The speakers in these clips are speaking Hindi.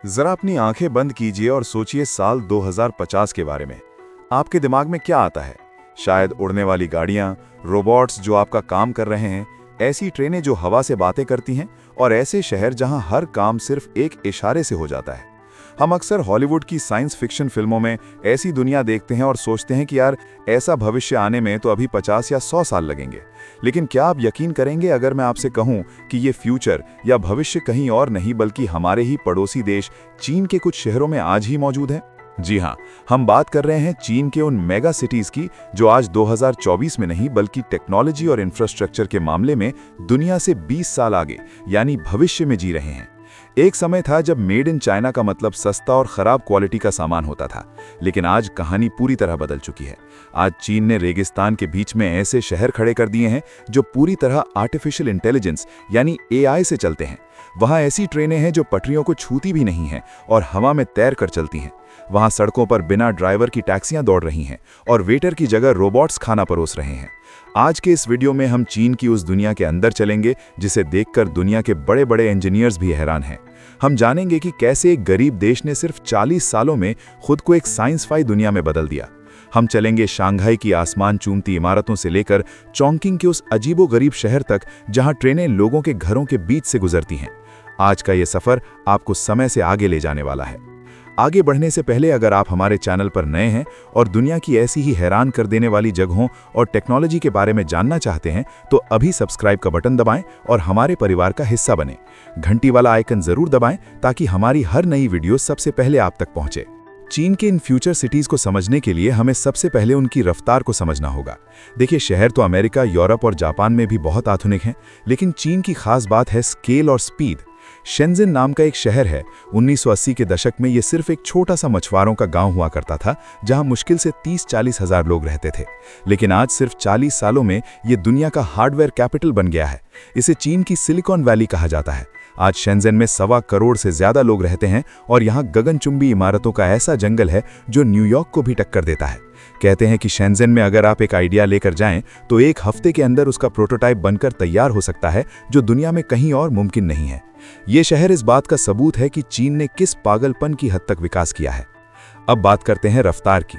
जरा अपनी आंखें बंद कीजिए और सोचिए साल 2050 के बारे में। आपके दिमाग में क्या आता है? शायद उड़ने वाली गाड़ियां, रोबोट्स जो आपका काम कर रहे हैं, ऐसी ट्रेनें जो हवा से बातें करती हैं और ऐसे शहर जहां हर काम सिर्फ एक इशारे से हो जाता है। हम अक्सर हॉलीवुड की साइंस फिक्शन फिल्मों में ऐसी दुनिया देखते हैं और सोचते हैं कि यार ऐसा भविष्य आने में तो अभी 50 या 100 साल लगेंगे। लेकिन क्या आप यकीन करेंगे अगर मैं आपसे कहूं कि ये फ्यूचर या भविष्य कहीं और नहीं बल्कि हमारे ही पड़ोसी देश चीन के कुछ शहरों में आज ही मौजूद है? जी हाँ, हम बात कर रहे हैं चीन के उन मेगा सिटीज की जो आज 2024 में नहीं बल्कि टेक्नोलॉजी और इंफ्रास्ट्रक्चर के मामले में दुनिया से 20 साल आगे यानी भविष्य में जी रहे हैं। एक समय था जब मेड इन चाइना का मतलब सस्ता और खराब क्वालिटी का सामान होता था, लेकिन आज कहानी पूरी तरह बदल चुकी है। आज चीन ने रेगिस्तान के बीच में ऐसे शहर खड़े कर दिए हैं जो पूरी तरह आर्टिफिशियल इंटेलिजेंस यानी एआई से चलते हैं। वहां ऐसी ट्रेनें हैं जो पटरियों को छूती भी नहीं हैं और हवा में तैर कर चलती हैं। वहां सड़कों पर बिना ड्राइवर की टैक्सियां दौड़ रही हैं और वेटर की जगह रोबोट्स खाना परोस रहे हैं। आज के इस वीडियो में हम चीन की उस दुनिया के अंदर चलेंगे जिसे देखकर दुनिया के बड़े बड़े इंजीनियर्स भी हैरान हैं। हम जानेंगे कि कैसे एक गरीब देश ने सिर्फ 40 सालों में खुद को एक साइंस-फाई दुनिया में बदल दिया। हम चलेंगे शंघाई की आसमान चूमती इमारतों से लेकर चॉन्किंग के उस अजीबो-गरीब शहर तक जहां ट्रेनें लोगों के घरों के बीच से गुजरती हैं। आज का ये सफर आपको समय से आगे ले जाने वाला है। आगे बढ़ने से पहले अगर आप हमारे चैनल पर नए हैं और दुनिया की ऐसी ही हैरान कर देने वाली जगहों और टेक्नोलॉजी के बारे में जानना चाहते हैं तो अभी सब्सक्राइब का बटन दबाएं और हमारे परिवार का हिस्सा बनें। घंटी वाला आइकन जरूर दबाएं ताकि हमारी हर नई वीडियो सबसे पहले आप तक पहुंचे। चीन के इन फ्यूचर सिटीज को समझने के लिए हमें सबसे पहले उनकी रफ्तार को समझना होगा। देखिए, शहर तो अमेरिका, यूरोप और जापान में भी बहुत आधुनिक हैं, लेकिन चीन की खास बात है स्केल और स्पीड। शेंजिन नाम का एक शहर है। 1980 के दशक में यह सिर्फ एक छोटा सा मछुआरों का गांव हुआ करता था जहां मुश्किल से 30-40 हजार लोग रहते थे। लेकिन आज सिर्फ 40 सालों में यह दुनिया का हार्डवेयर कैपिटल बन गया है। इसे चीन की सिलिकॉन वैली कहा जाता है। आज शेंजिन में 1.25 करोड़ से ज्यादा लोग रहते हैं और यहाँ गगनचुंबी इमारतों का ऐसा जंगल है जो न्यूयॉर्क को भी टक्कर देता है। कहते हैं कि शेंजिन में अगर आप एक आइडिया लेकर जाएं तो एक हफ्ते के अंदर उसका प्रोटोटाइप बनकर तैयार हो सकता है, जो दुनिया में कहीं और मुमकिन नहीं है। ये शहर इस बात का सबूत है कि चीन ने किस पागलपन की हद तक विकास किया है। अब बात करते हैं रफ्तार की।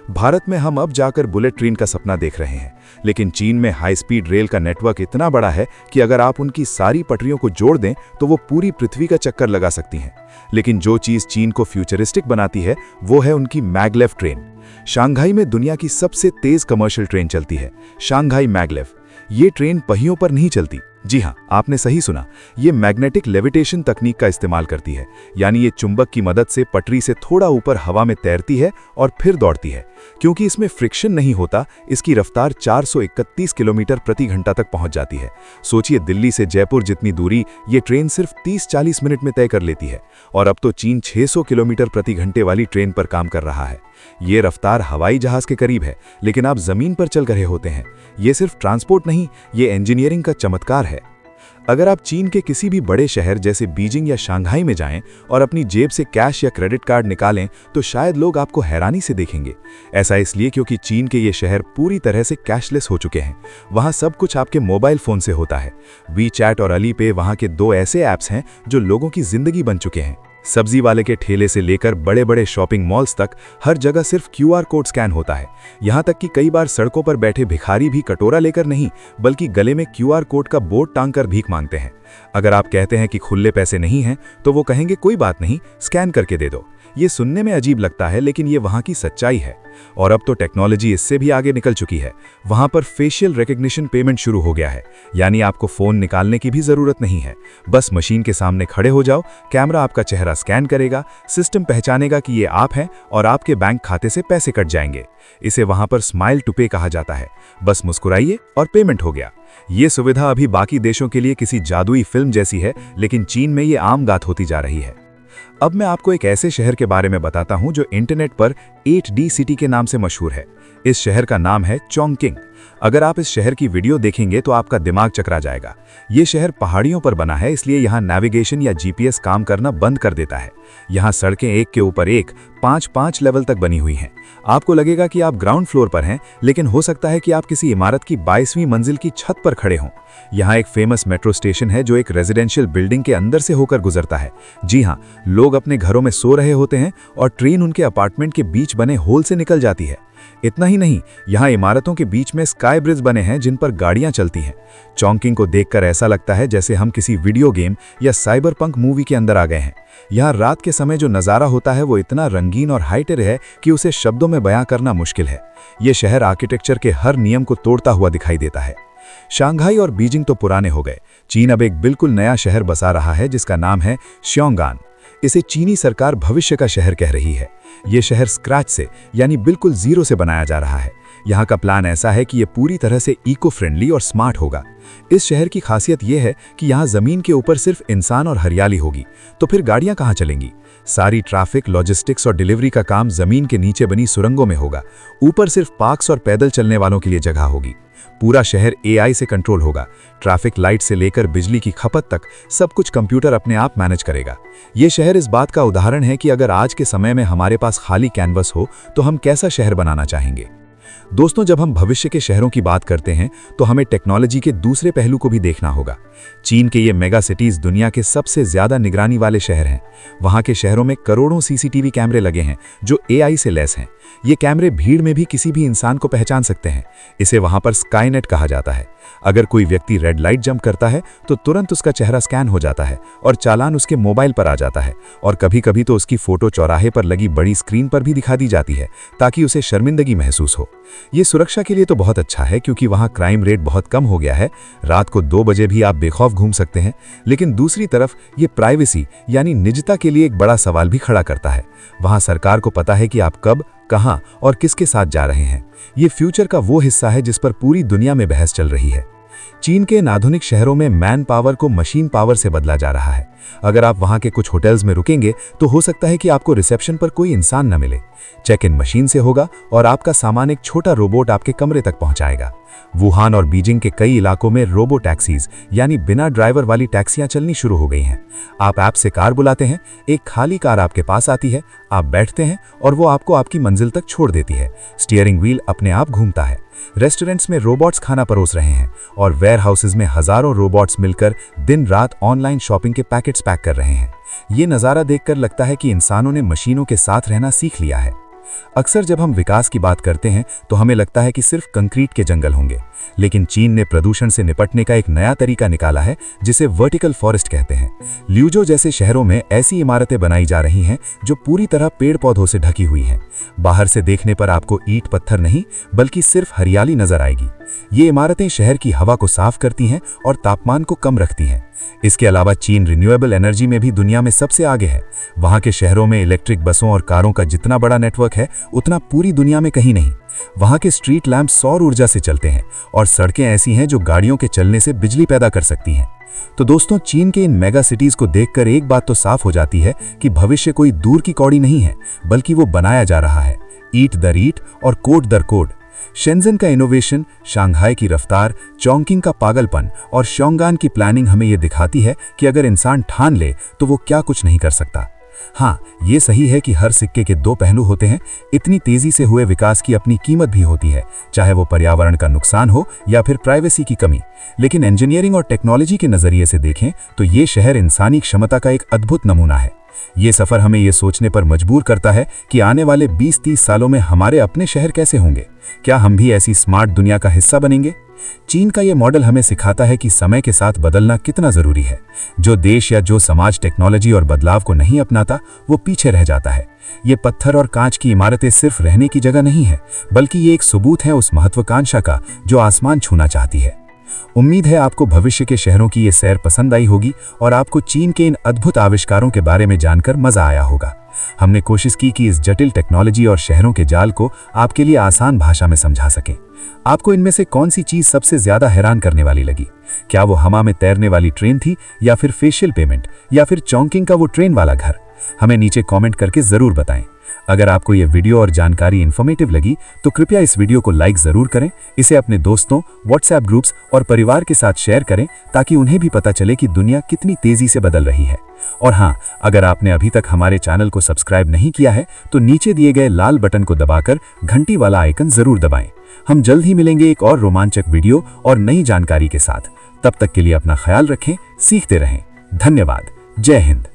भारत में हम अब जाकर बुलेट ट्रेन का सपना देख रहे हैं, लेकिन चीन में हाई स्पीड रेल का नेटवर्क इतना बड़ा है कि अगर आप उनकी सारी पटरियों को जोड़ दें तो वो पूरी पृथ्वी का चक्कर लगा सकती हैं। लेकिन जो चीज चीन को फ्यूचरिस्टिक बनाती है वो है उनकी मैगलेव ट्रेन। शंघाई में दुनिया की सबसे तेज कमर्शियल ट्रेन चलती है, शंघाई मैगलेव। ये ट्रेन पहियों पर नहीं चलती। जी हाँ, आपने सही सुना, ये मैग्नेटिक लेविटेशन तकनीक का इस्तेमाल करती है, यानी ये चुंबक की मदद से पटरी से थोड़ा ऊपर हवा में तैरती है और फिर दौड़ती है। क्योंकि इसमें फ्रिक्शन नहीं होता, इसकी रफ्तार 431 किलोमीटर प्रति घंटा तक पहुंच जाती है। सोचिए, दिल्ली से जयपुर जितनी दूरी ये ट्रेन सिर्फ 30-40 मिनट में तय कर लेती है। और अब तो चीन 600 किलोमीटर प्रति घंटे वाली ट्रेन पर काम कर रहा है। ये रफ्तार हवाई जहाज के करीब है, लेकिन आप जमीन पर चल रहे होते हैं। ये सिर्फ ट्रांसपोर्ट नहीं, ये इंजीनियरिंग का चमत्कार है। अगर आप चीन के किसी भी बड़े शहर जैसे बीजिंग या शंघाई में जाएं और अपनी जेब से कैश या क्रेडिट कार्ड निकालें तो शायद लोग आपको हैरानी से देखेंगे। ऐसा इसलिए क्योंकि चीन के ये शहर पूरी तरह से कैशलेस हो चुके हैं। वहाँ सब कुछ आपके मोबाइल फोन से होता है। वीचैट और अलीपे वहाँ के 2 ऐसे ऐप्स हैं जो लोगों की जिंदगी बन चुके हैं। सब्जी वाले के ठेले से लेकर बड़े बड़े शॉपिंग मॉल्स तक हर जगह सिर्फ QR कोड स्कैन होता है। यहाँ तक कि कई बार सड़कों पर बैठे भिखारी भी कटोरा लेकर नहीं बल्कि गले में QR कोड का बोर्ड टांग कर भीख मांगते हैं। अगर आप कहते हैं कि खुले पैसे नहीं हैं तो वो कहेंगे कोई बात नहीं, स्कैन करके दे दो। ये सुनने में अजीब लगता है, लेकिन ये वहाँ की सच्चाई है। और अब तो टेक्नोलॉजी इससे भी आगे निकल चुकी है। वहाँ पर फेशियल रिकग्निशन पेमेंट शुरू हो गया है, यानी आपको फोन निकालने की भी जरूरत नहीं है। बस मशीन के सामने खड़े हो जाओ, कैमरा आपका चेहरा स्कैन करेगा, सिस्टम पहचानेगा कि ये आप हैं और आपके बैंक खाते से पैसे कट जाएंगे। इसे वहाँ पर स्माइल टू पे कहा जाता है। बस मुस्कुराइए और पेमेंट हो गया। ये सुविधा अभी बाकी देशों के लिए किसी जादुई फिल्म जैसी है, लेकिन चीन में ये आम बात होती जा रही है। अब मैं आपको एक ऐसे शहर के बारे में बताता हूं जो इंटरनेट पर 8D सिटी के नाम से मशहूर है। इस शहर का नाम है चॉन्किंग। अगर आप इस शहर की वीडियो देखेंगे तो आपका दिमाग चकरा जाएगा। ये शहर पहाड़ियों पर बना है, इसलिए यहाँ नेविगेशन या जीपीएस काम करना बंद कर देता है। यहाँ सड़कें एक के ऊपर एक 5-5 लेवल तक बनी हुई हैं। आपको लगेगा कि आप ग्राउंड फ्लोर पर हैं, लेकिन हो सकता है कि आप किसी इमारत की 22वीं मंजिल की छत पर खड़े हों। यहाँ एक फेमस मेट्रो स्टेशन है जो एक रेजिडेंशियल बिल्डिंग के अंदर से होकर गुजरता है। जी हाँ, लोग अपने घरों में सो रहे होते हैं और ट्रेन उनके अपार्टमेंट के बीच बने होल से निकल जाती है। इतना ही नहीं, यहाँ इमारतों के बीच में स्काई ब्रिज बने हैं जिन पर गाड़ियां चलती हैं। चॉन्किंग को देखकर ऐसा लगता है जैसे हम किसी वीडियो गेम या साइबर पंक मूवी के अंदर आ गए हैं। यहाँ रात के समय जो नज़ारा होता है वो इतना रंगीन और हाईटेक है कि उसे शब्दों में बयां करना मुश्किल है। ये शहर आर्किटेक्चर के हर नियम को तोड़ता हुआ दिखाई देता है। शंघाई और बीजिंग तो पुराने हो गए। चीन अब एक बिल्कुल नया शहर बसा रहा है जिसका नाम है श्योंगान। इसे चीनी सरकार भविष्य का शहर कह रही है। ये शहर स्क्रैच से यानी बिल्कुल जीरो से बनाया जा रहा है। यहाँ का प्लान ऐसा है कि ये पूरी तरह से इको फ्रेंडली और स्मार्ट होगा। इस शहर की खासियत यह है कि यहाँ जमीन के ऊपर सिर्फ इंसान और हरियाली होगी, तो फिर गाड़ियाँ कहाँ चलेंगी? सारी ट्रैफिक, लॉजिस्टिक्स और डिलीवरी का काम जमीन के नीचे बनी सुरंगों में होगा। ऊपर सिर्फ पार्क्स और पैदल चलने वालों के लिए जगह होगी। पूरा शहर एआई से कंट्रोल होगा। ट्रैफिक लाइट से लेकर बिजली की खपत तक सब कुछ कंप्यूटर अपने आप मैनेज करेगा। ये शहर इस बात का उदाहरण है कि अगर आज के समय में हमारे पास खाली कैनवस हो तो हम कैसा शहर बनाना चाहेंगे। दोस्तों, जब हम भविष्य के शहरों की बात करते हैं तो हमें टेक्नोलॉजी के दूसरे पहलू को भी देखना होगा। चीन के ये मेगा सिटीज दुनिया के सबसे ज्यादा निगरानी वाले शहर हैं। वहां के शहरों में करोड़ों सीसीटीवी कैमरे लगे हैं जो एआई से लैस हैं। ये कैमरे भीड़ में भी किसी भी इंसान को पहचान सकते हैं। इसे वहां पर स्काईनेट कहा जाता है। अगर कोई व्यक्ति रेड लाइट जंप करता है तो तुरंत उसका चेहरा स्कैन हो जाता है और चालान उसके मोबाइल पर आ जाता है। और कभी कभी तो उसकी फोटो चौराहे पर लगी बड़ी स्क्रीन पर भी दिखा दी जाती है ताकि उसे शर्मिंदगी महसूस हो। ये सुरक्षा के लिए तो बहुत अच्छा है क्योंकि वहाँ क्राइम रेट बहुत कम हो गया है। रात को 2 बजे भी आप बेखौफ घूम सकते हैं। लेकिन दूसरी तरफ ये प्राइवेसी यानी निजता के लिए एक बड़ा सवाल भी खड़ा करता है। वहाँ सरकार को पता है कि आप कब, कहां और किसके साथ जा रहे हैं। ये फ्यूचर का वो हिस्सा है जिस पर पूरी दुनिया में बहस चल रही है। चीन के इन आधुनिक शहरों में मैन पावर को मशीन पावर से बदला जा रहा है। अगर आप वहां के कुछ होटल्स में रुकेंगे तो हो सकता है कि आपको रिसेप्शन पर कोई इंसान न मिले। चेक इन मशीन से होगा और आपका सामान एक छोटा रोबोट आपके कमरे तक पहुंचाएगा। वुहान और बीजिंग के कई इलाकों में रोबो टैक्सीज यानी बिना ड्राइवर वाली टैक्सियां चलनी शुरू हो गई हैं। आप ऐप से कार बुलाते हैं, एक खाली कार आपके पास आती है, आप बैठते हैं और वो आपको आपकी मंजिल तक छोड़ देती है। स्टीयरिंग व्हील अपने आप घूमता है। रेस्टोरेंट्स में रोबोट्स खाना परोस रहे हैं और वेयर हाउसेज में हजारों रोबोट्स मिलकर दिन रात ऑनलाइन शॉपिंग के पैकेट्स पैक कर रहे हैं। ये नज़ारा देखकर लगता है कि इंसानों ने मशीनों के साथ रहना सीख लिया है। अक्सर जब हम विकास की बात करते हैं तो हमें लगता है कि सिर्फ कंक्रीट के जंगल होंगे, लेकिन चीन ने प्रदूषण से निपटने का एक नया तरीका निकाला है जिसे वर्टिकल फॉरेस्ट कहते हैं। ल्यूजो जैसे शहरों में ऐसी इमारतें बनाई जा रही हैं जो पूरी तरह पेड़ पौधों से ढकी हुई हैं। बाहर से देखने पर आपको ईंट पत्थर नहीं बल्कि सिर्फ हरियाली नजर आएगी। ये इमारतें शहर की हवा को साफ करती हैं और तापमान को कम रखती हैं। इसके अलावा चीन रिन्यूएबल एनर्जी में भी दुनिया में सबसे आगे है। वहाँ के शहरों में इलेक्ट्रिक बसों और कारों का जितना बड़ा नेटवर्क है उतना पूरी दुनिया में कहीं नहीं। वहाँ के स्ट्रीट लैंप सौर ऊर्जा से चलते हैं और सड़कें ऐसी हैं जो गाड़ियों के चलने से बिजली पैदा कर सकती हैं। तो दोस्तों, चीन के इन मेगा सिटीज को देखकर एक बात तो साफ हो जाती है कि भविष्य कोई दूर की कौड़ी नहीं है, बल्कि वो बनाया जा रहा है, ईंट दर ईंट और कोड दर कोड। शेंजन का इनोवेशन, शंघाई की रफ्तार, चॉन्किंग का पागलपन और श्योंगान की प्लानिंग हमें ये दिखाती है कि अगर इंसान ठान ले तो वो क्या कुछ नहीं कर सकता। हाँ, ये सही है कि हर सिक्के के 2 पहलू होते हैं। इतनी तेजी से हुए विकास की अपनी कीमत भी होती है, चाहे वो पर्यावरण का नुकसान हो या फिर प्राइवेसी की कमी। लेकिन इंजीनियरिंग और टेक्नोलॉजी के नजरिए से देखें तो ये शहर इंसानी क्षमता का एक अद्भुत नमूना है। ये सफर हमें ये सोचने पर मजबूर करता है कि आने वाले 20-30 सालों में हमारे अपने शहर कैसे होंगे। क्या हम भी ऐसी स्मार्ट दुनिया का हिस्सा बनेंगे? चीन का ये मॉडल हमें सिखाता है कि समय के साथ बदलना कितना जरूरी है। जो देश या जो समाज टेक्नोलॉजी और बदलाव को नहीं अपनाता वो पीछे रह जाता है। ये पत्थर और कांच की इमारतें सिर्फ रहने की जगह नहीं है, बल्कि ये एक सबूत है उस महत्वाकांक्षा का जो आसमान छूना चाहती है। उम्मीद है आपको भविष्य के शहरों की ये सैर पसंद आई होगी और आपको चीन के इन अद्भुत आविष्कारों के बारे में जानकर मजा आया होगा। हमने कोशिश की कि इस जटिल टेक्नोलॉजी और शहरों के जाल को आपके लिए आसान भाषा में समझा सकें। आपको इनमें से कौन सी चीज सबसे ज्यादा हैरान करने वाली लगी? क्या वो हवा में तैरने वाली ट्रेन थी, या फिर फेशियल पेमेंट, या फिर चॉन्किंग का वो ट्रेन वाला घर? हमें नीचे कमेंट करके जरूर बताएं। अगर आपको यह वीडियो और जानकारी इन्फॉर्मेटिव लगी तो कृपया इस वीडियो को लाइक जरूर करें, इसे अपने दोस्तों, व्हाट्सएप ग्रुप्स और परिवार के साथ शेयर करें ताकि उन्हें भी पता चले कि दुनिया कितनी तेजी से बदल रही है। और हाँ, अगर आपने अभी तक हमारे चैनल को सब्सक्राइब नहीं किया है तो नीचे दिए गए लाल बटन को दबाकर घंटी वाला आइकन जरूर दबाएं। हम जल्द ही मिलेंगे एक और रोमांचक वीडियो और नई जानकारी के साथ। तब तक के लिए अपना ख्याल रखें, सीखते रहें। धन्यवाद। जय हिंद।